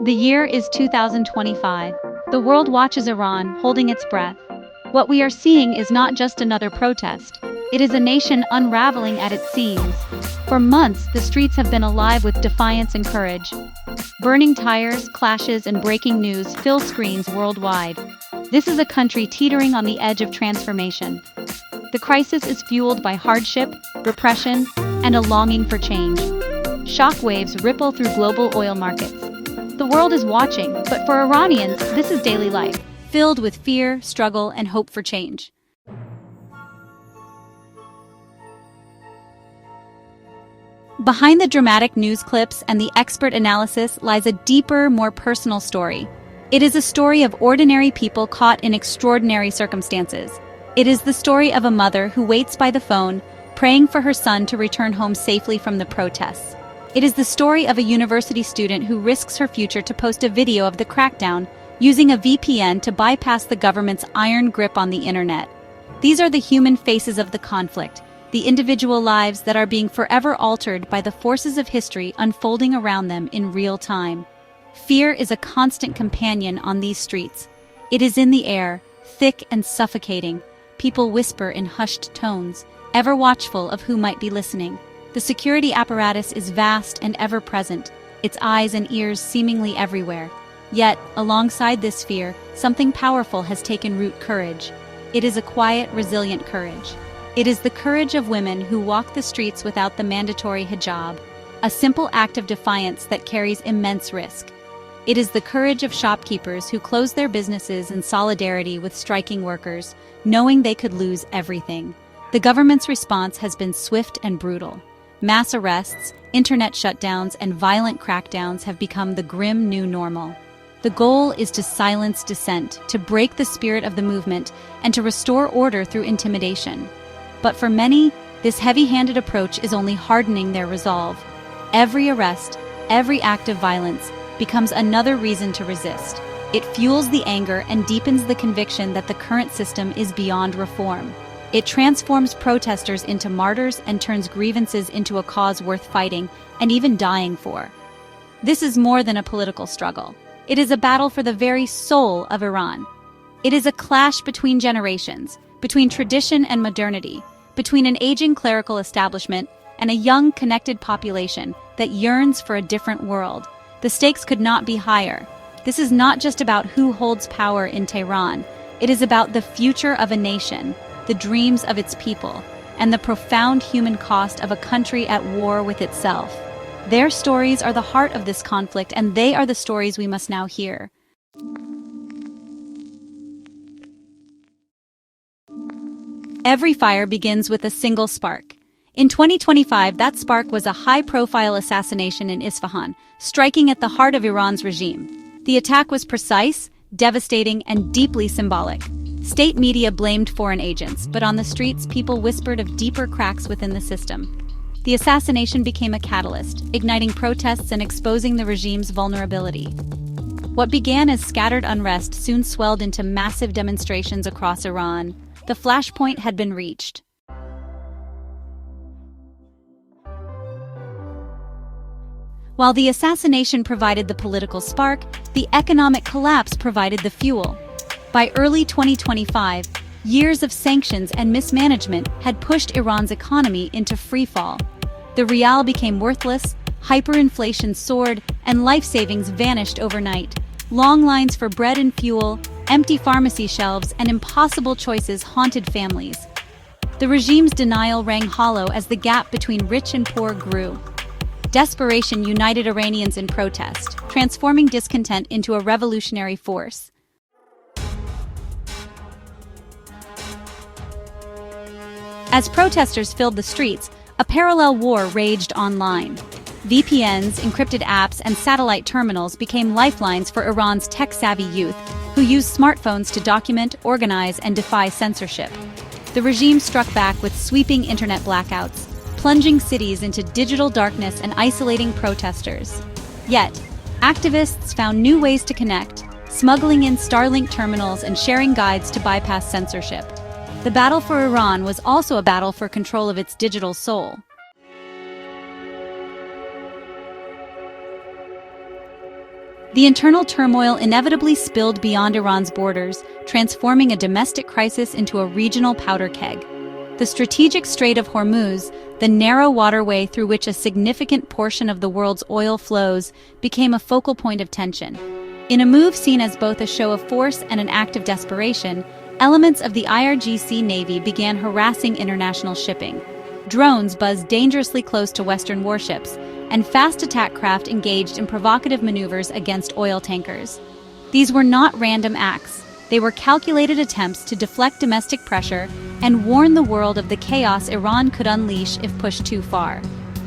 The year is 2025. The world watches Iran, holding its breath. What we are seeing is not just another protest. It is a nation unraveling at its seams. For months, the streets have been alive with defiance and courage. Burning tires, clashes, and breaking news fill screens worldwide. This is a country teetering on the edge of transformation. The crisis is fueled by hardship, repression, and a longing for change. Shockwaves ripple through global oil markets. The world is watching, but for Iranians, this is daily life, filled with fear, struggle, and hope for change. Behind the dramatic news clips and the expert analysis lies a deeper, more personal story. It is a story of ordinary people caught in extraordinary circumstances. It is the story of a mother who waits by the phone, praying for her son to return home safely from the protests. It is the story of a university student who risks her future to post a video of the crackdown, using a VPN to bypass the government's iron grip on the internet. These are the human faces of the conflict, the individual lives that are being forever altered by the forces of history unfolding around them in real time. Fear is a constant companion on these streets. It is in the air, thick and suffocating. People whisper in hushed tones, ever watchful of who might be listening. The security apparatus is vast and ever-present, its eyes and ears seemingly everywhere. Yet, alongside this fear, something powerful has taken root: courage. It is a quiet, resilient courage. It is the courage of women who walk the streets without the mandatory hijab, a simple act of defiance that carries immense risk. It is the courage of shopkeepers who close their businesses in solidarity with striking workers, knowing they could lose everything. The government's response has been swift and brutal. Mass arrests, internet shutdowns, and violent crackdowns have become the grim new normal. The goal is to silence dissent, to break the spirit of the movement, and to restore order through intimidation. But for many, this heavy-handed approach is only hardening their resolve. Every arrest, every act of violence, becomes another reason to resist. It fuels the anger and deepens the conviction that the current system is beyond reform. It transforms protesters into martyrs and turns grievances into a cause worth fighting and even dying for. This is more than a political struggle. It is a battle for the very soul of Iran. It is a clash between generations, between tradition and modernity, between an aging clerical establishment and a young, connected population that yearns for a different world. The stakes could not be higher. This is not just about who holds power in Tehran. It is about the future of a nation, the dreams of its people, and the profound human cost of a country at war with itself. Their stories are the heart of this conflict, and they are the stories we must now hear. Every fire begins with a single spark. In 2025, that spark was a high-profile assassination in Isfahan, striking at the heart of Iran's regime. The attack was precise, devastating, and deeply symbolic. State media blamed foreign agents, but on the streets, people whispered of deeper cracks within the system. The assassination became a catalyst, igniting protests and exposing the regime's vulnerability. What began as scattered unrest soon swelled into massive demonstrations across Iran. The flashpoint had been reached. While the assassination provided the political spark, the economic collapse provided the fuel. By early 2025, years of sanctions and mismanagement had pushed Iran's economy into freefall. The rial became worthless, hyperinflation soared, and life savings vanished overnight. Long lines for bread and fuel, empty pharmacy shelves, and impossible choices haunted families. The regime's denial rang hollow as the gap between rich and poor grew. Desperation united Iranians in protest, transforming discontent into a revolutionary force. As protesters filled the streets, a parallel war raged online. VPNs, encrypted apps, and satellite terminals became lifelines for Iran's tech-savvy youth, who used smartphones to document, organize, and defy censorship. The regime struck back with sweeping internet blackouts, plunging cities into digital darkness and isolating protesters. Yet, activists found new ways to connect, smuggling in Starlink terminals and sharing guides to bypass censorship. The battle for Iran was also a battle for control of its digital soul. The internal turmoil inevitably spilled beyond Iran's borders, transforming a domestic crisis into a regional powder keg. The strategic Strait of Hormuz, the narrow waterway through which a significant portion of the world's oil flows, became a focal point of tension. In a move seen as both a show of force and an act of desperation, elements of the IRGC Navy began harassing international shipping. Drones buzzed dangerously close to Western warships, and fast attack craft engaged in provocative maneuvers against oil tankers. These were not random acts. They were calculated attempts to deflect domestic pressure and warn the world of the chaos Iran could unleash if pushed too far.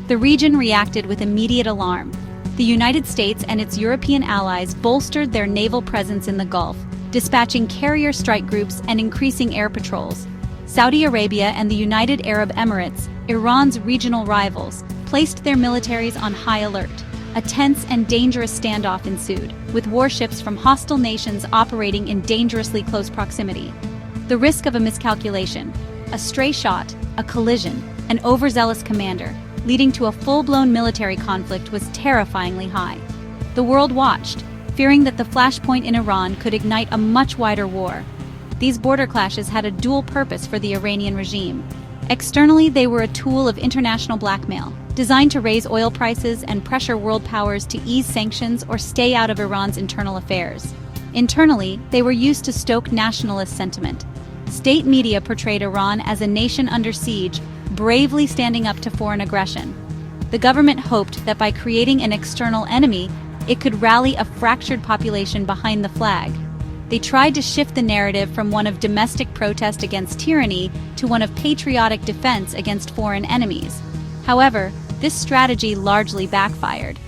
The region reacted with immediate alarm. The United States and its European allies bolstered their naval presence in the Gulf, dispatching carrier strike groups and increasing air patrols. Saudi Arabia and the United Arab Emirates, Iran's regional rivals, placed their militaries on high alert. A tense and dangerous standoff ensued, with warships from hostile nations operating in dangerously close proximity. The risk of a miscalculation, a stray shot, a collision, an overzealous commander, leading to a full-blown military conflict was terrifyingly high. The world watched, fearing that the flashpoint in Iran could ignite a much wider war. These border clashes had a dual purpose for the Iranian regime. Externally, they were a tool of international blackmail, designed to raise oil prices and pressure world powers to ease sanctions or stay out of Iran's internal affairs. Internally, they were used to stoke nationalist sentiment. State media portrayed Iran as a nation under siege, bravely standing up to foreign aggression. The government hoped that by creating an external enemy, it could rally a fractured population behind the flag. They tried to shift the narrative from one of domestic protest against tyranny to one of patriotic defense against foreign enemies. However, this strategy largely backfired.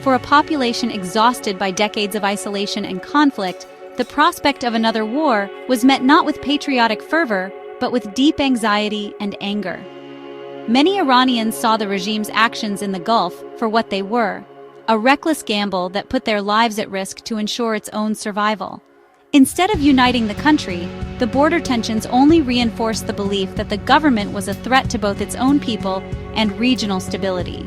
For a population exhausted by decades of isolation and conflict, the prospect of another war was met not with patriotic fervor, but with deep anxiety and anger. Many Iranians saw the regime's actions in the Gulf for what they were, a reckless gamble that put their lives at risk to ensure its own survival. Instead of uniting the country, the border tensions only reinforced the belief that the government was a threat to both its own people and regional stability.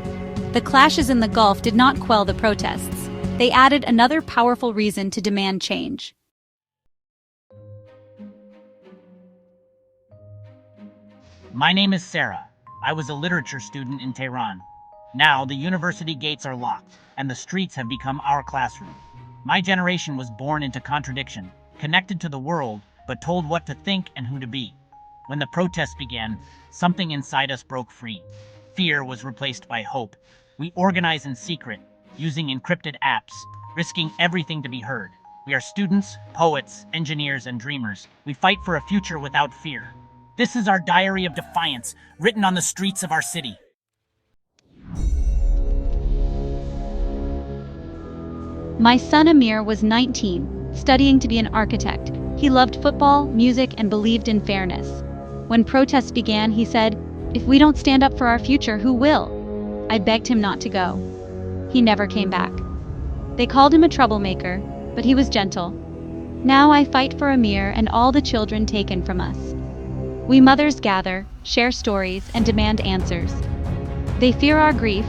The clashes in the Gulf did not quell the protests. They added another powerful reason to demand change. My name is Sarah. I was a literature student in Tehran. Now the university gates are locked, and the streets have become our classroom. My generation was born into contradiction, connected to the world, but told what to think and who to be. When the protests began, something inside us broke free. Fear was replaced by hope. We organize in secret, using encrypted apps, risking everything to be heard. We are students, poets, engineers, and dreamers. We fight for a future without fear. This is our diary of defiance, written on the streets of our city. My son Amir was 19, studying to be an architect. He loved football, music, and believed in fairness. When protests began, he said, "If we don't stand up for our future, who will?" I begged him not to go. He never came back. They called him a troublemaker, but he was gentle. Now I fight for Amir and all the children taken from us. We mothers gather, share stories, and demand answers. They fear our grief,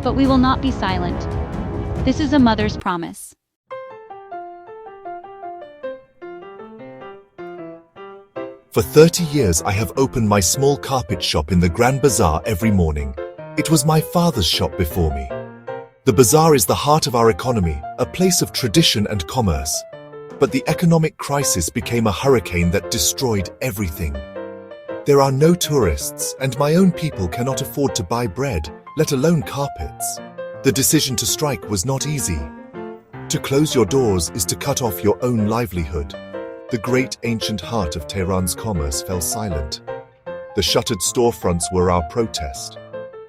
but we will not be silent. This is a mother's promise. For 30 years, I have opened my small carpet shop in the Grand Bazaar every morning. It was my father's shop before me. The bazaar is the heart of our economy, a place of tradition and commerce. But the economic crisis became a hurricane that destroyed everything. There are no tourists, and my own people cannot afford to buy bread, let alone carpets. The decision to strike was not easy. To close your doors is to cut off your own livelihood. The great ancient heart of Tehran's commerce fell silent. The shuttered storefronts were our protest.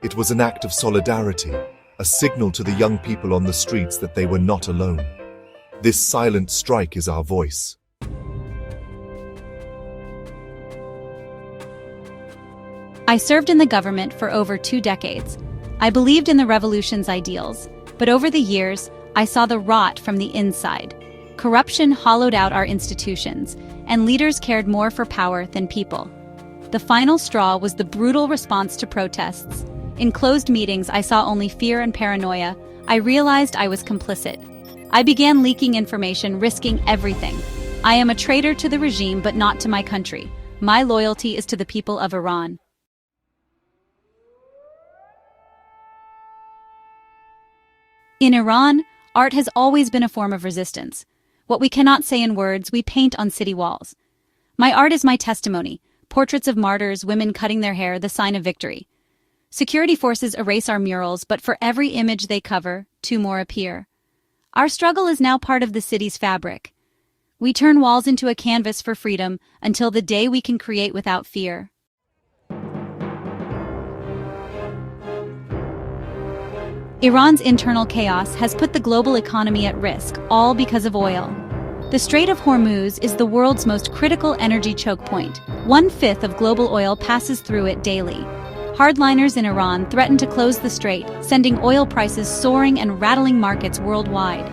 It was an act of solidarity, a signal to the young people on the streets that they were not alone. This silent strike is our voice. I served in the government for over 2 decades. I believed in the revolution's ideals, but over the years, I saw the rot from the inside. Corruption hollowed out our institutions, and leaders cared more for power than people. The final straw was the brutal response to protests. In closed meetings, I saw only fear and paranoia. I realized I was complicit. I began leaking information, risking everything. I am a traitor to the regime, but not to my country. My loyalty is to the people of Iran. In Iran, art has always been a form of resistance. What we cannot say in words, we paint on city walls. My art is my testimony. Portraits of martyrs, women cutting their hair, the sign of victory. Security forces erase our murals, but for every image they cover, two more appear. Our struggle is now part of the city's fabric. We turn walls into a canvas for freedom until the day we can create without fear. Iran's internal chaos has put the global economy at risk, all because of oil. The Strait of Hormuz is the world's most critical energy choke point. 1/5 of global oil passes through it daily. Hardliners in Iran threaten to close the strait, sending oil prices soaring and rattling markets worldwide.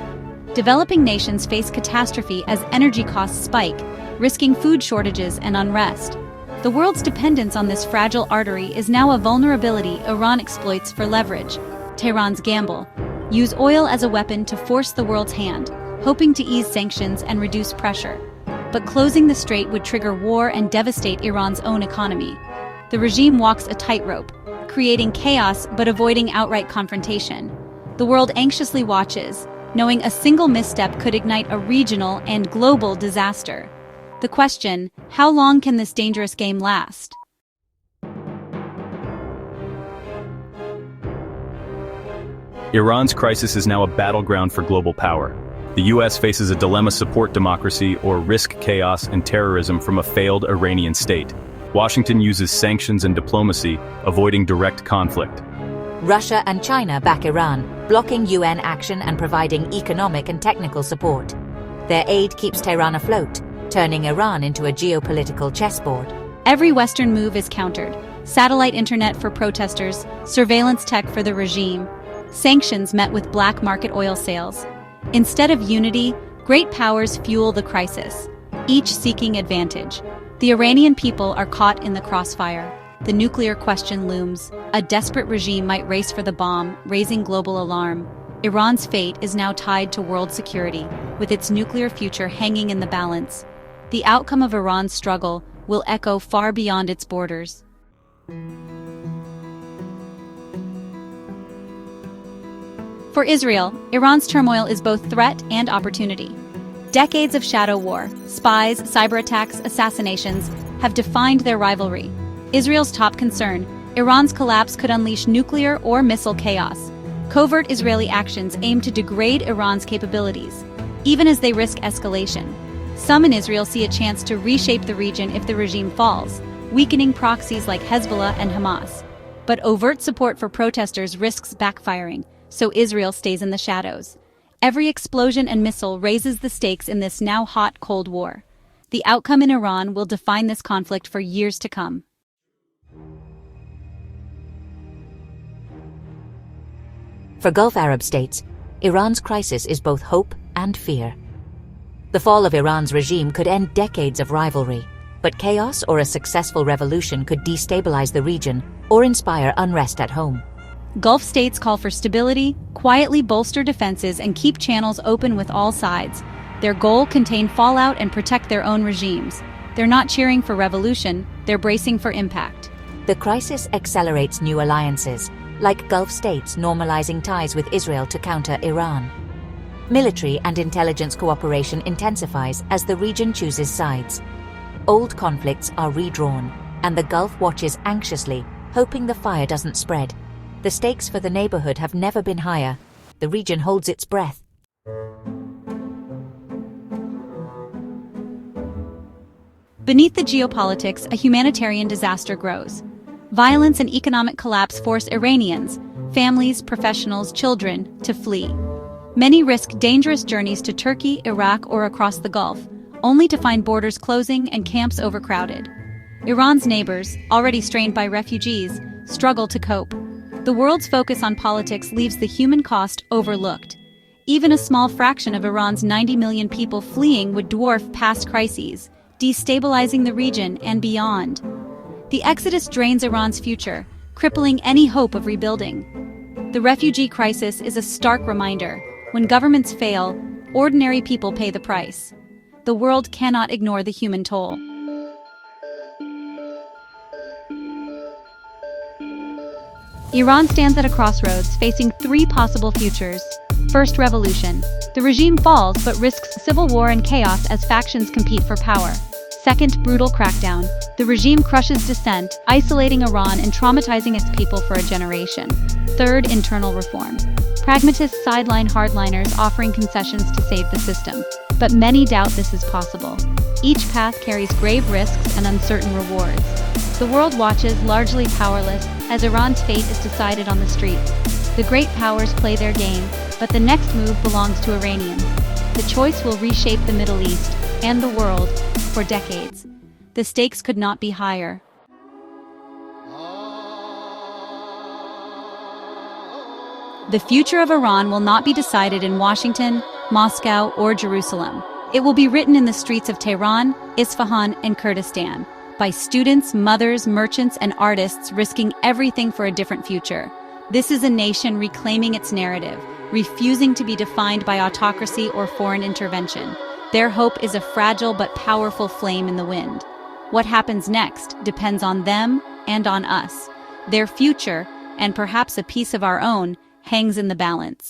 Developing nations face catastrophe as energy costs spike, risking food shortages and unrest. The world's dependence on this fragile artery is now a vulnerability Iran exploits for leverage. Tehran's gamble: use oil as a weapon to force the world's hand, hoping to ease sanctions and reduce pressure. But closing the strait would trigger war and devastate Iran's own economy. The regime walks a tightrope, creating chaos but avoiding outright confrontation. The world anxiously watches, knowing a single misstep could ignite a regional and global disaster. The question: how long can this dangerous game last? Iran's crisis is now a battleground for global power. The US faces a dilemma: support democracy or risk chaos and terrorism from a failed Iranian state. Washington uses sanctions and diplomacy, avoiding direct conflict. Russia and China back Iran, blocking UN action and providing economic and technical support. Their aid keeps Tehran afloat, turning Iran into a geopolitical chessboard. Every Western move is countered. Satellite internet for protesters, surveillance tech for the regime. Sanctions met with black market oil sales. Instead of unity, great powers fuel the crisis, each seeking advantage. The Iranian people are caught in the crossfire. The nuclear question looms. A desperate regime might race for the bomb, raising global alarm. Iran's fate is now tied to world security, with its nuclear future hanging in the balance. The outcome of Iran's struggle will echo far beyond its borders. For Israel, Iran's turmoil is both threat and opportunity. Decades of shadow war, spies, cyber attacks, assassinations have defined their rivalry. Israel's top concern: Iran's collapse could unleash nuclear or missile chaos. Covert Israeli actions aim to degrade Iran's capabilities, even as they risk escalation. Some in Israel see a chance to reshape the region if the regime falls, weakening proxies like Hezbollah and Hamas. But overt support for protesters risks backfiring, so Israel stays in the shadows. Every explosion and missile raises the stakes in this now hot Cold War. The outcome in Iran will define this conflict for years to come. For Gulf Arab states, Iran's crisis is both hope and fear. The fall of Iran's regime could end decades of rivalry, but chaos or a successful revolution could destabilize the region or inspire unrest at home. Gulf states call for stability, quietly bolster defenses, and keep channels open with all sides. Their goal: contain fallout and protect their own regimes. They're not cheering for revolution, they're bracing for impact. The crisis accelerates new alliances, like Gulf states normalizing ties with Israel to counter Iran. Military and intelligence cooperation intensifies as the region chooses sides. Old conflicts are redrawn, and the Gulf watches anxiously, hoping the fire doesn't spread. The stakes for the neighborhood have never been higher. The region holds its breath. Beneath the geopolitics, a humanitarian disaster grows. Violence and economic collapse force Iranians, families, professionals, children, to flee. Many risk dangerous journeys to Turkey, Iraq, or across the Gulf, only to find borders closing and camps overcrowded. Iran's neighbors, already strained by refugees, struggle to cope. The world's focus on politics leaves the human cost overlooked. Even a small fraction of Iran's 90 million people fleeing would dwarf past crises, destabilizing the region and beyond. The exodus drains Iran's future, crippling any hope of rebuilding. The refugee crisis is a stark reminder. When governments fail, ordinary people pay the price. The world cannot ignore the human toll. Iran stands at a crossroads, facing three possible futures. First, revolution. The regime falls but risks civil war and chaos as factions compete for power. Second, brutal crackdown. The regime crushes dissent, isolating Iran and traumatizing its people for a generation. Third, internal reform. Pragmatists sideline hardliners, offering concessions to save the system. But many doubt this is possible. Each path carries grave risks and uncertain rewards. The world watches, largely powerless, as Iran's fate is decided on the streets. The great powers play their game, but the next move belongs to Iranians. The choice will reshape the Middle East and the world for decades. The stakes could not be higher. The future of Iran will not be decided in Washington, Moscow, or Jerusalem. It will be written in the streets of Tehran, Isfahan, and Kurdistan, by students, mothers, merchants, and artists risking everything for a different future. This is a nation reclaiming its narrative, refusing to be defined by autocracy or foreign intervention. Their hope is a fragile but powerful flame in the wind. What happens next depends on them and on us. Their future, and perhaps a piece of our own, hangs in the balance.